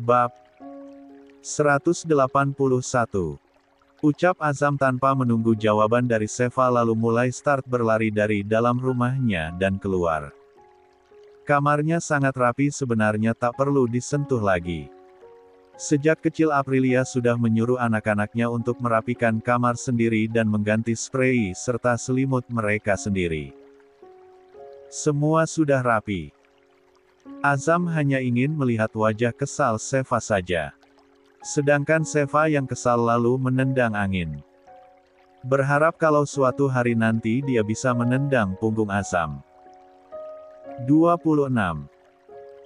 Bab 181. Ucap Azam tanpa menunggu jawaban dari Seva lalu mulai start berlari dari dalam rumahnya dan keluar. Kamarnya sangat rapi, sebenarnya tak perlu disentuh lagi. Sejak kecil Aprilia sudah menyuruh anak-anaknya untuk merapikan kamar sendiri dan mengganti sprei serta selimut mereka sendiri. Semua sudah rapi. Azam hanya ingin melihat wajah kesal Seva saja. Sedangkan Seva yang kesal lalu menendang angin. Berharap kalau suatu hari nanti dia bisa menendang punggung Azam. 26.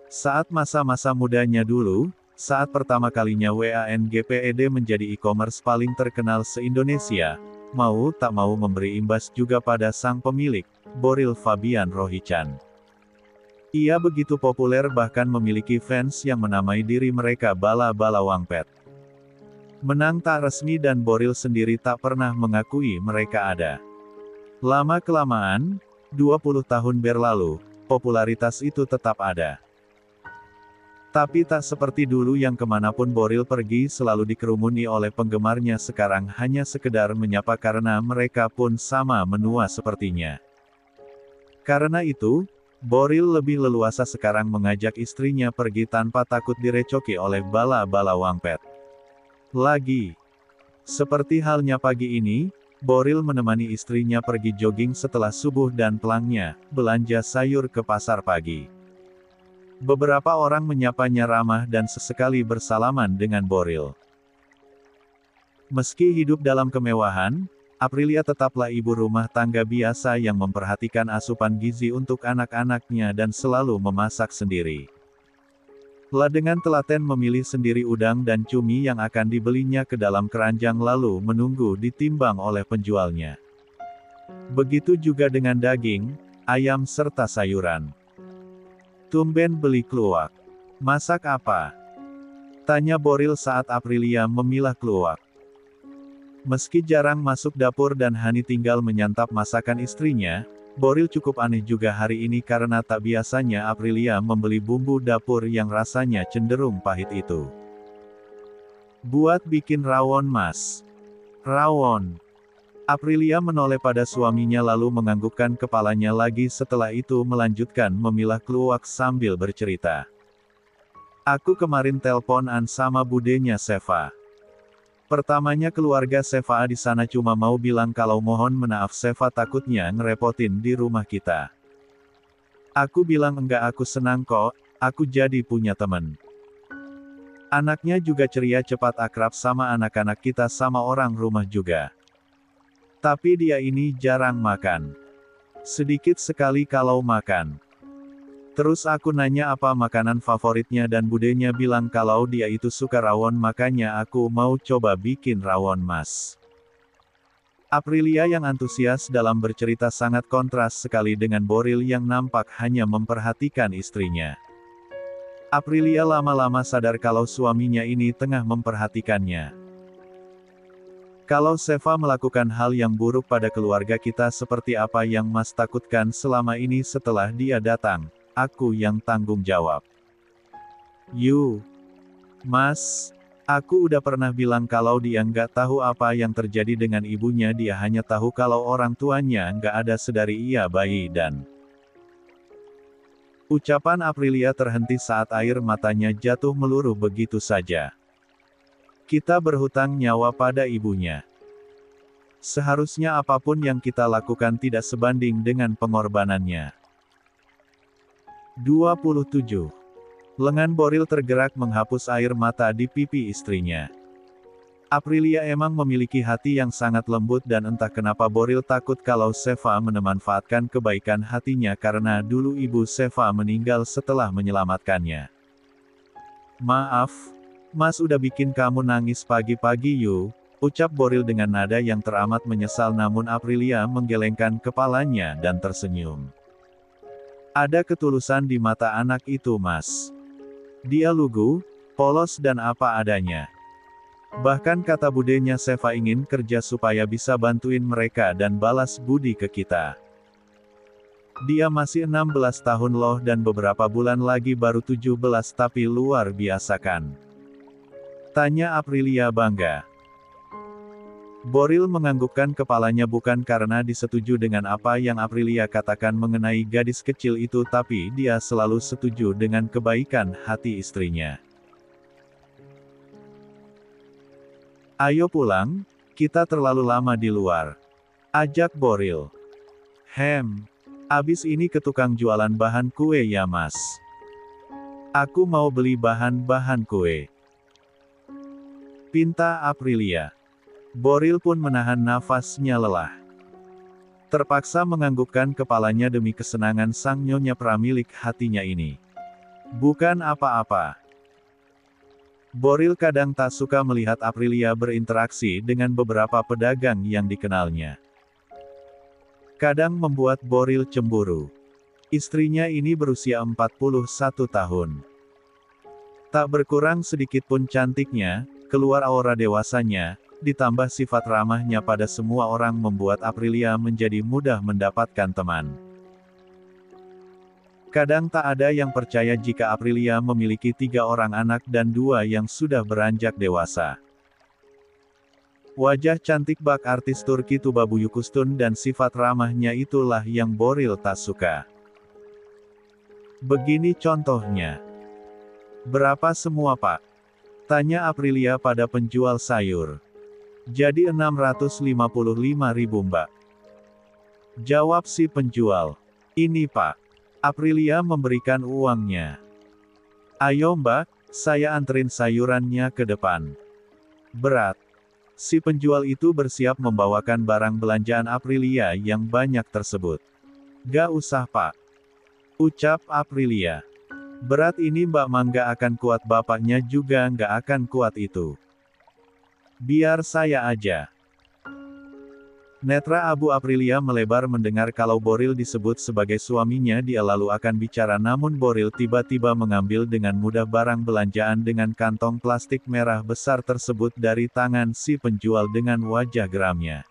Saat masa-masa mudanya dulu, saat pertama kalinya WANGPED menjadi e-commerce paling terkenal se-Indonesia, mau tak mau memberi imbas juga pada sang pemilik, Boril Fabian Rohichan. Ia begitu populer bahkan memiliki fans yang menamai diri mereka Bala-Bala Wangpet. Menang tak resmi dan Boril sendiri tak pernah mengakui mereka ada. Lama-kelamaan, 20 tahun berlalu, popularitas itu tetap ada. Tapi tak seperti dulu yang kemanapun Boril pergi selalu dikerumuni oleh penggemarnya, sekarang hanya sekedar menyapa karena mereka pun sama menua sepertinya. Karena itu, Boril lebih leluasa sekarang mengajak istrinya pergi tanpa takut direcoki oleh Bala-Bala Wangpet. Lagi. Seperti halnya pagi ini, Boril menemani istrinya pergi jogging setelah subuh dan pelangnya, belanja sayur ke pasar pagi. Beberapa orang menyapanya ramah dan sesekali bersalaman dengan Boril. Meski hidup dalam kemewahan, Aprilia tetaplah ibu rumah tangga biasa yang memperhatikan asupan gizi untuk anak-anaknya dan selalu memasak sendiri. Dengan telaten memilih sendiri udang dan cumi yang akan dibelinya ke dalam keranjang lalu menunggu ditimbang oleh penjualnya. Begitu juga dengan daging, ayam serta sayuran. Tumben beli kluwak. Masak apa? Tanya Boril saat Aprilia memilah kluwak. Meski jarang masuk dapur dan hanya tinggal menyantap masakan istrinya, Boril cukup aneh juga hari ini karena tak biasanya Aprilia membeli bumbu dapur yang rasanya cenderung pahit itu. Buat bikin rawon mas. Rawon. Aprilia menoleh pada suaminya lalu menganggukkan kepalanya lagi, setelah itu melanjutkan memilah kluwak sambil bercerita. Aku kemarin telponan sama budenya Seva. Pertamanya keluarga Seva di sana cuma mau bilang kalau mohon maaf Seva takutnya ngerepotin di rumah kita. Aku bilang enggak, aku senang kok, aku jadi punya temen. Anaknya juga ceria, cepat akrab sama anak-anak kita sama orang rumah juga. Tapi dia ini jarang makan. Sedikit sekali kalau makan. Terus aku nanya apa makanan favoritnya dan budenya bilang kalau dia itu suka rawon, makanya aku mau coba bikin rawon mas. Aprilia yang antusias dalam bercerita sangat kontras sekali dengan Boril yang nampak hanya memperhatikan istrinya. Aprilia lama-lama sadar kalau suaminya ini tengah memperhatikannya. Kalau Seva melakukan hal yang buruk pada keluarga kita seperti apa yang Mas takutkan selama ini setelah dia datang, aku yang tanggung jawab. Mas, aku udah pernah bilang kalau dia nggak tahu apa yang terjadi dengan ibunya, dia hanya tahu kalau orang tuanya nggak ada sedari ia bayi dan... Ucapan Aprilia terhenti saat air matanya jatuh meluruh begitu saja. Kita berhutang nyawa pada ibunya. Seharusnya apapun yang kita lakukan tidak sebanding dengan pengorbanannya. 27. Lengan Boril tergerak menghapus air mata di pipi istrinya. Aprilia emang memiliki hati yang sangat lembut dan entah kenapa Boril takut kalau Seva memanfaatkan kebaikan hatinya karena dulu ibu Seva meninggal setelah menyelamatkannya. Maaf, Mas udah bikin kamu nangis pagi-pagi ucap Boril dengan nada yang teramat menyesal, namun Aprilia menggelengkan kepalanya dan tersenyum. Ada ketulusan di mata anak itu mas. Dia lugu, polos dan apa adanya. Bahkan kata budenya Seva ingin kerja supaya bisa bantuin mereka dan balas budi ke kita. Dia masih 16 tahun loh dan beberapa bulan lagi baru 17, tapi luar biasa kan. Tanya Aprilia bangga. Boril menganggukkan kepalanya bukan karena disetujui dengan apa yang Aprilia katakan mengenai gadis kecil itu, tapi dia selalu setuju dengan kebaikan hati istrinya. Ayo pulang, kita terlalu lama di luar. Ajak Boril. Abis ini ke tukang jualan bahan kue ya mas. Aku mau beli bahan-bahan kue. Pinta Aprilia. Boril pun menahan nafasnya lelah. Terpaksa menganggukkan kepalanya demi kesenangan sang nyonya pramilik hatinya ini. Bukan apa-apa. Boril kadang tak suka melihat Aprilia berinteraksi dengan beberapa pedagang yang dikenalnya. Kadang membuat Boril cemburu. Istrinya ini berusia 41 tahun. Tak berkurang sedikit pun cantiknya, keluar aura dewasanya, ditambah sifat ramahnya pada semua orang membuat Aprilia menjadi mudah mendapatkan teman. Kadang tak ada yang percaya jika Aprilia memiliki 3 orang anak dan 2 yang sudah beranjak dewasa. Wajah cantik bak artis Turki Tuba Büyüküstün dan sifat ramahnya itulah yang Boril tak suka. Begini contohnya. Berapa semua pak? Tanya Aprilia pada penjual sayur. Jadi 655.000 mbak. Jawab si penjual. Ini pak. Aprilia memberikan uangnya. Ayo mbak, saya anterin sayurannya ke depan. Berat. Si penjual itu bersiap membawakan barang belanjaan Aprilia yang banyak tersebut. Gak usah pak. Ucap Aprilia. Berat ini mbak mangga akan kuat, bapaknya juga nggak akan kuat itu. Biar saya aja. Netra abu Aprilia melebar mendengar kalau Boril disebut sebagai suaminya. Dia lalu akan bicara, namun Boril tiba-tiba mengambil dengan mudah barang belanjaan dengan kantong plastik merah besar tersebut dari tangan si penjual dengan wajah geramnya.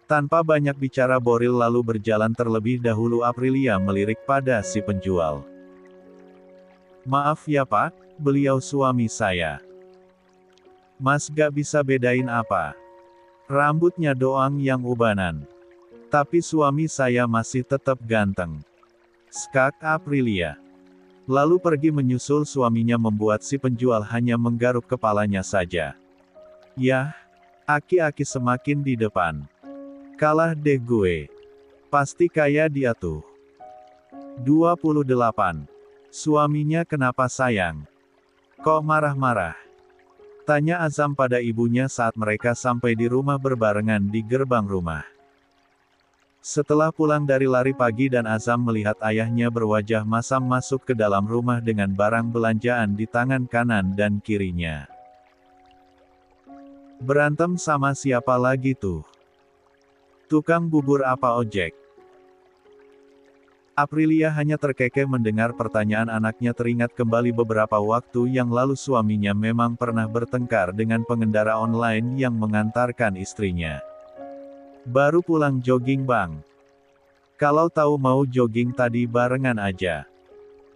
Tanpa banyak bicara Boril lalu berjalan terlebih dahulu. Aprilia melirik pada si penjual. Maaf ya pak, beliau suami saya. Mas gak bisa bedain apa? Rambutnya doang yang ubanan. Tapi suami saya masih tetap ganteng. Skak Aprilia. Lalu pergi menyusul suaminya membuat si penjual hanya menggaruk kepalanya saja. Yah, aki-aki semakin di depan. Kalah deh gue. Pasti kayak dia tuh. 28. Suaminya kenapa sayang? Kok marah-marah? Tanya Azam pada ibunya saat mereka sampai di rumah berbarengan di gerbang rumah. Setelah pulang dari lari pagi dan Azam melihat ayahnya berwajah masam masuk ke dalam rumah dengan barang belanjaan di tangan kanan dan kirinya. Berantem sama siapa lagi tuh? Tukang bubur apa ojek? Aprilia hanya terkekeh mendengar pertanyaan anaknya. Teringat kembali beberapa waktu yang lalu suaminya memang pernah bertengkar dengan pengendara online yang mengantarkan istrinya. Baru pulang jogging bang. Kalau tahu mau jogging tadi barengan aja.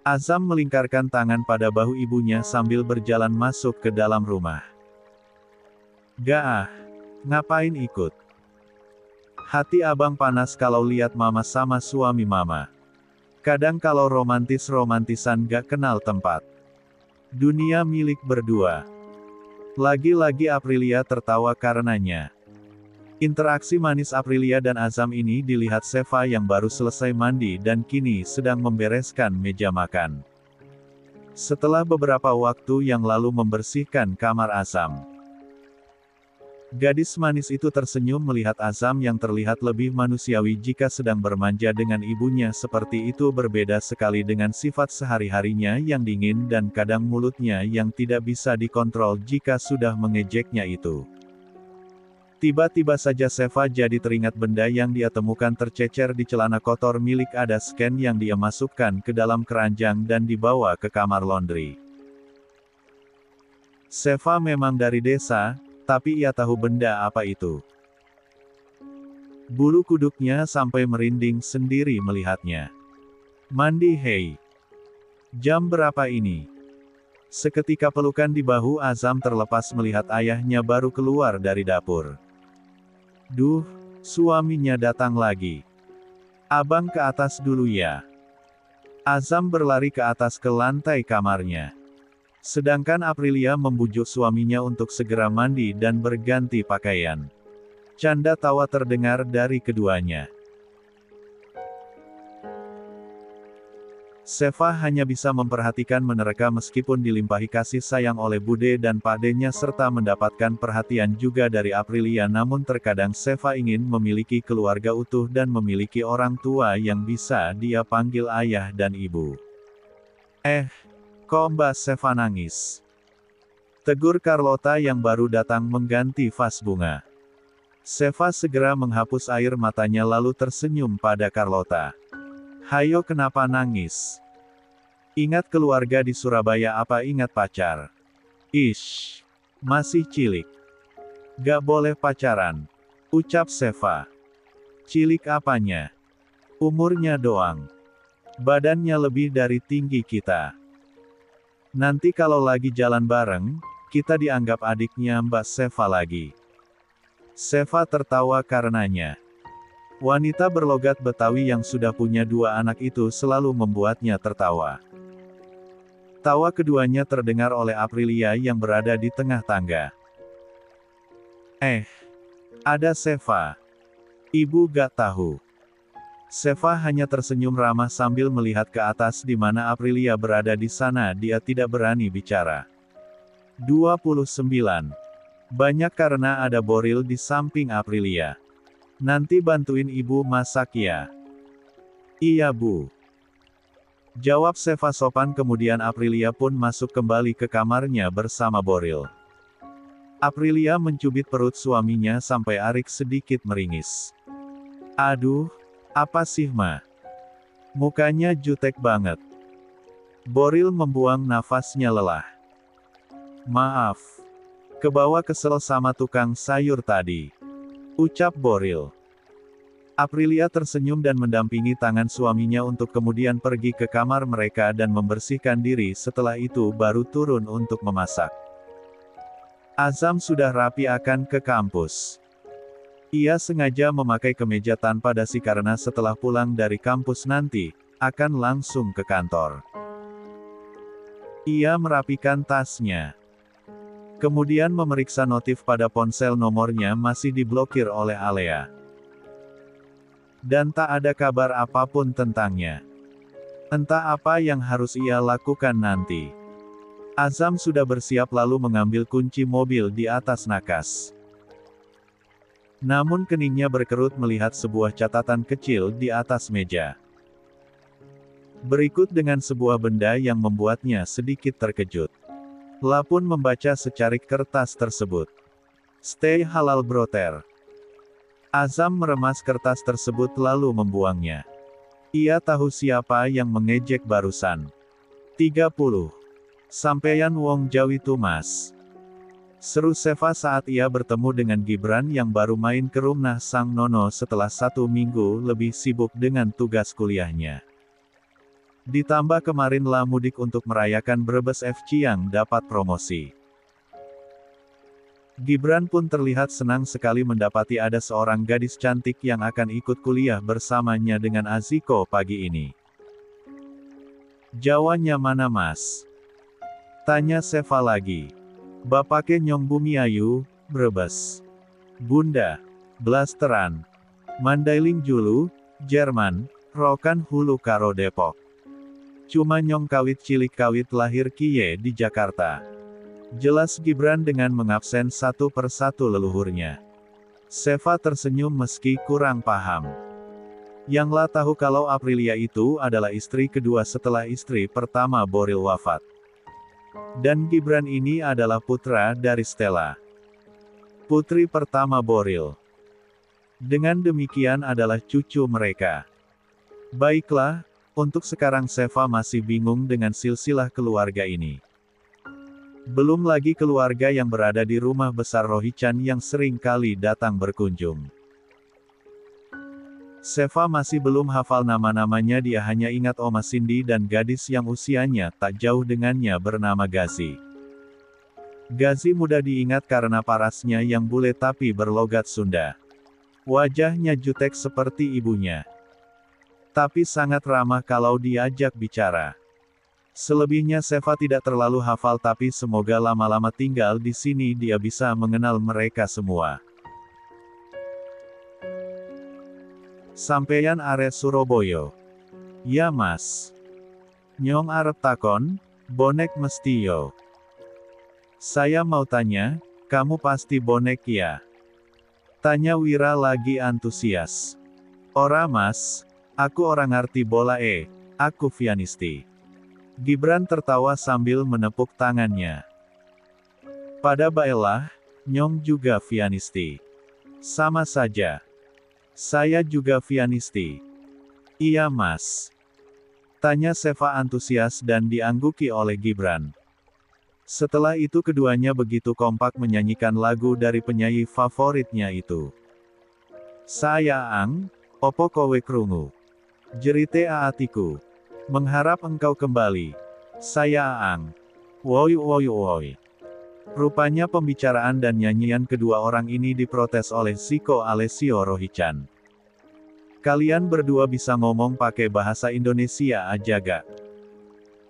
Azam melingkarkan tangan pada bahu ibunya sambil berjalan masuk ke dalam rumah. Gak ngapain ikut? Hati abang panas kalau lihat mama sama suami mama. Kadang kalau romantis-romantisan gak kenal tempat. Dunia milik berdua. Lagi-lagi Aprilia tertawa karenanya. Interaksi manis Aprilia dan Azam ini dilihat Seva yang baru selesai mandi dan kini sedang membereskan meja makan. Setelah beberapa waktu yang lalu membersihkan kamar Azam. Gadis manis itu tersenyum melihat Azam yang terlihat lebih manusiawi jika sedang bermanja dengan ibunya. Seperti itu berbeda sekali dengan sifat sehari-harinya yang dingin dan kadang mulutnya yang tidak bisa dikontrol jika sudah mengejeknya itu. Tiba-tiba saja Seva jadi teringat benda yang dia temukan tercecer di celana kotor milik Ada Scan yang dia masukkan ke dalam keranjang dan dibawa ke kamar laundry. Seva memang dari desa, tapi ia tahu benda apa itu. Bulu kuduknya sampai merinding sendiri melihatnya. Mandi hei. Jam berapa ini? Seketika pelukan di bahu Azam terlepas melihat ayahnya baru keluar dari dapur. Duh, suaminya datang lagi. Abang ke atas dulu ya. Azam berlari ke atas ke lantai kamarnya. Sedangkan Aprilia membujuk suaminya untuk segera mandi dan berganti pakaian. Canda tawa terdengar dari keduanya. Seva hanya bisa memperhatikan menerka meskipun dilimpahi kasih sayang oleh Bude dan Pakdenya serta mendapatkan perhatian juga dari Aprilia, namun terkadang Seva ingin memiliki keluarga utuh dan memiliki orang tua yang bisa dia panggil ayah dan ibu. Kok Mbak Seva nangis? Tegur Carlota yang baru datang mengganti vas bunga. Seva segera menghapus air matanya lalu tersenyum pada Carlota. Hayo kenapa nangis? Ingat keluarga di Surabaya apa ingat pacar? Ish, masih cilik. Gak boleh pacaran. Ucap Seva. Cilik apanya? Umurnya doang. Badannya lebih dari tinggi kita. Nanti kalau lagi jalan bareng, kita dianggap adiknya Mbak Seva lagi. Seva tertawa karenanya. Wanita berlogat Betawi yang sudah punya 2 anak itu selalu membuatnya tertawa. Tawa keduanya terdengar oleh Aprilia yang berada di tengah tangga. Ada Seva. Ibu gak tahu. Seva hanya tersenyum ramah sambil melihat ke atas di mana Aprilia berada di sana. Dia tidak berani bicara. 29. Banyak karena ada Boril di samping Aprilia. Nanti bantuin ibu masak ya. Iya bu. Jawab Seva sopan, kemudian Aprilia pun masuk kembali ke kamarnya bersama Boril. Aprilia mencubit perut suaminya sampai Arik sedikit meringis. Aduh, apa sih ma? Mukanya jutek banget. Boril membuang nafasnya lelah. Maaf. Kebawa kesel sama tukang sayur tadi. Ucap Boril. Aprilia tersenyum dan mendampingi tangan suaminya untuk kemudian pergi ke kamar mereka dan membersihkan diri, setelah itu baru turun untuk memasak. Azam sudah rapi akan ke kampus. Ia sengaja memakai kemeja tanpa dasi karena setelah pulang dari kampus nanti, akan langsung ke kantor. Ia merapikan tasnya. Kemudian memeriksa notif pada ponsel, nomornya masih diblokir oleh Alea. Dan tak ada kabar apapun tentangnya. Entah apa yang harus ia lakukan nanti. Azam sudah bersiap lalu mengambil kunci mobil di atas nakas. Namun keningnya berkerut melihat sebuah catatan kecil di atas meja. Berikut dengan sebuah benda yang membuatnya sedikit terkejut. La pun membaca secarik kertas tersebut. Stay halal brother. Azam meremas kertas tersebut lalu membuangnya. Ia tahu siapa yang mengejek barusan. 30. Sampeyan wong Jawi tumas. Seru Seva saat ia bertemu dengan Gibran yang baru main ke rumah Sang Nono setelah 1 minggu lebih sibuk dengan tugas kuliahnya. Ditambah kemarin La mudik untuk merayakan Brebes FC yang dapat promosi. Gibran pun terlihat senang sekali mendapati ada seorang gadis cantik yang akan ikut kuliah bersamanya dengan Aziko pagi ini. Jawanya mana mas? Tanya Seva lagi. Bapake Nyong Bumi Ayu, Brebes. Bunda. Blasteran. Mandailing Julu, Jerman, Rokan Hulu Karo Depok. Cuma Nyong kawit cilik kawit lahir kiye di Jakarta. Jelas Gibran dengan mengabsen satu persatu leluhurnya. Seva tersenyum meski kurang paham. Yang La tahu kalau Aprilia itu adalah istri kedua setelah istri pertama Boril wafat. Dan Gibran ini adalah putra dari Stella. Putri pertama Boril. Dengan demikian adalah cucu mereka. Baiklah, untuk sekarang Seva masih bingung dengan silsilah keluarga ini. Belum lagi keluarga yang berada di rumah besar Rohichan yang sering kali datang berkunjung. Seva masih belum hafal nama-namanya, dia hanya ingat Oma Cindy dan gadis yang usianya tak jauh dengannya bernama Gazi. Gazi mudah diingat karena parasnya yang bule tapi berlogat Sunda. Wajahnya jutek seperti ibunya. Tapi sangat ramah kalau diajak bicara. Selebihnya Seva tidak terlalu hafal, tapi semoga lama-lama tinggal di sini dia bisa mengenal mereka semua. Sampeyan arek Surabaya? Ya mas. Nyong arep takon, bonek mesti yo. Saya mau tanya, kamu pasti bonek ya? Tanya Wira lagi antusias. Ora mas, aku orang ngerti bola aku Vianisti. Gibran tertawa sambil menepuk tangannya. Pada baiklah, Nyong juga Vianisti. Sama saja. Saya juga Vianisti. Iya mas. Tanya Seva antusias dan diangguki oleh Gibran. Setelah itu keduanya begitu kompak menyanyikan lagu dari penyanyi favoritnya itu. Sayang, opo kowe krungu? Jerite aatiku. Mengharap engkau kembali. Sayang. Woi woi woi. Rupanya pembicaraan dan nyanyian kedua orang ini diprotes oleh Ziko Alessio Rohichan. Kalian berdua bisa ngomong pakai bahasa Indonesia aja gak?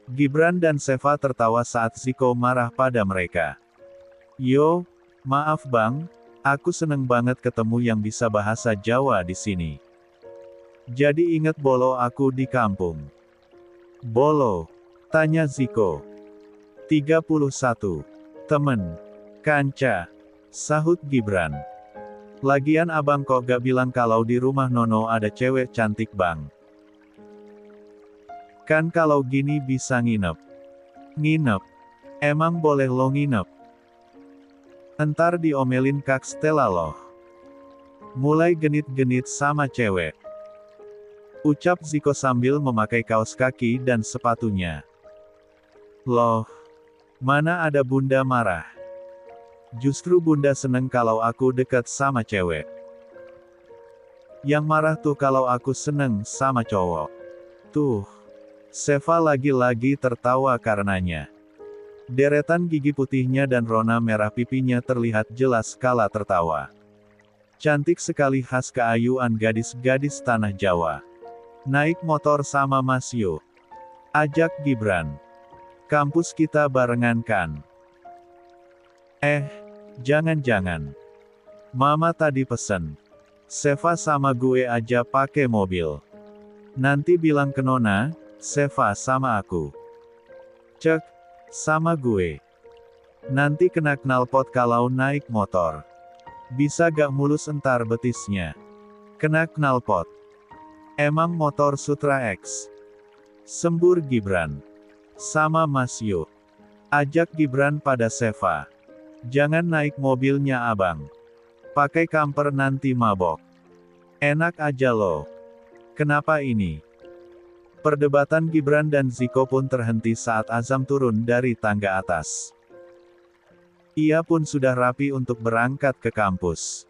Gibran dan Seva tertawa saat Ziko marah pada mereka. Yo, maaf bang, aku seneng banget ketemu yang bisa bahasa Jawa di sini. Jadi inget bolo aku di kampung. Bolo? Tanya Ziko. 31. Temen. Kanca. Sahut Gibran. Lagian abang kok gak bilang kalau di rumah Nono ada cewek cantik bang? Kan kalau gini bisa nginep. Nginep? Emang boleh lo nginep? Entar diomelin Kak Stella loh. Mulai genit-genit sama cewek. Ucap Ziko sambil memakai kaos kaki dan sepatunya. Loh. Mana ada bunda marah? Justru bunda seneng kalau aku dekat sama cewek. Yang marah tuh kalau aku seneng sama cowok. Tuh. Seva lagi-lagi tertawa karenanya. Deretan gigi putihnya dan rona merah pipinya terlihat jelas kala tertawa. Cantik sekali, khas keayuan gadis-gadis tanah Jawa. Naik motor sama Mas Yo. Ajak Gibran. Kampus kita barengan kan? Jangan-jangan. Mama tadi pesen. Seva sama gue aja pakai mobil. Nanti bilang ke Nona, Seva sama aku. Cek, sama gue. Nanti kena knalpot kalau naik motor. Bisa gak mulus entar betisnya. Kena knalpot. Emang motor Sutra X? Sembur Gibran. Sama Mas Yo. Ajak Gibran pada Seva. Jangan naik mobilnya abang. Pakai kamper nanti mabok. Enak aja lo. Kenapa ini? Perdebatan Gibran dan Ziko pun terhenti saat Azam turun dari tangga atas. Ia pun sudah rapi untuk berangkat ke kampus.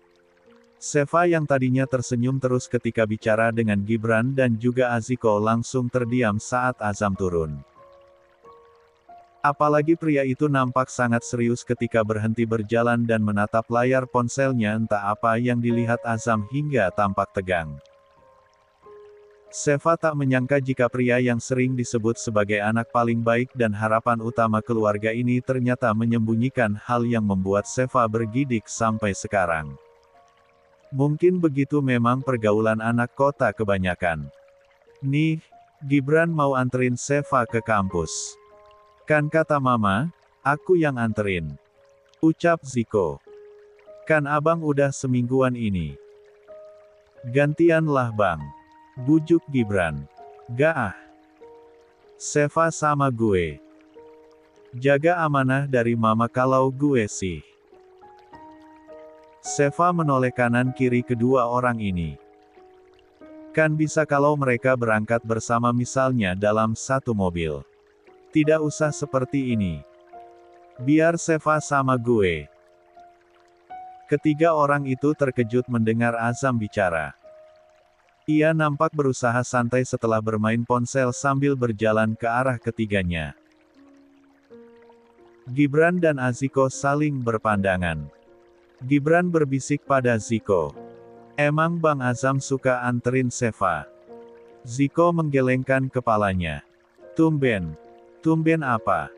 Seva yang tadinya tersenyum terus ketika bicara dengan Gibran dan juga Aziko langsung terdiam saat Azam turun. Apalagi pria itu nampak sangat serius ketika berhenti berjalan dan menatap layar ponselnya, entah apa yang dilihat Azam hingga tampak tegang. Seva tak menyangka jika pria yang sering disebut sebagai anak paling baik dan harapan utama keluarga ini ternyata menyembunyikan hal yang membuat Seva bergidik sampai sekarang. Mungkin begitu memang pergaulan anak kota kebanyakan. Nih, Gibran mau anterin Seva ke kampus. Kan kata mama, aku yang anterin. Ucap Ziko. Kan abang udah semingguan ini. Gantianlah bang. Bujuk Gibran. Gak ah. Seva sama gue. Jaga amanah dari mama kalau gue sih. Seva menoleh kanan kiri kedua orang ini. Kan bisa kalau mereka berangkat bersama misalnya dalam satu mobil. Tidak usah seperti ini. Biar Seva sama gue. Ketiga orang itu terkejut mendengar Azam bicara. Ia nampak berusaha santai setelah bermain ponsel sambil berjalan ke arah ketiganya. Gibran dan Aziko saling berpandangan. Gibran berbisik pada Ziko. Emang Bang Azam suka anterin Seva? Ziko menggelengkan kepalanya. Tumben. Tumben apa?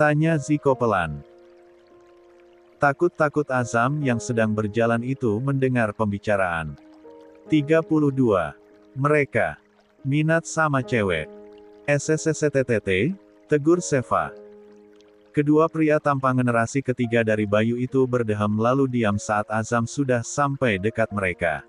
Tanya Ziko pelan. Takut-takut Azam yang sedang berjalan itu mendengar pembicaraan. 32. Mereka. Minat sama cewek. SSSTTT, tegur Seva. Kedua pria tampan generasi ketiga dari Bayu itu berdeham lalu diam saat Azam sudah sampai dekat mereka.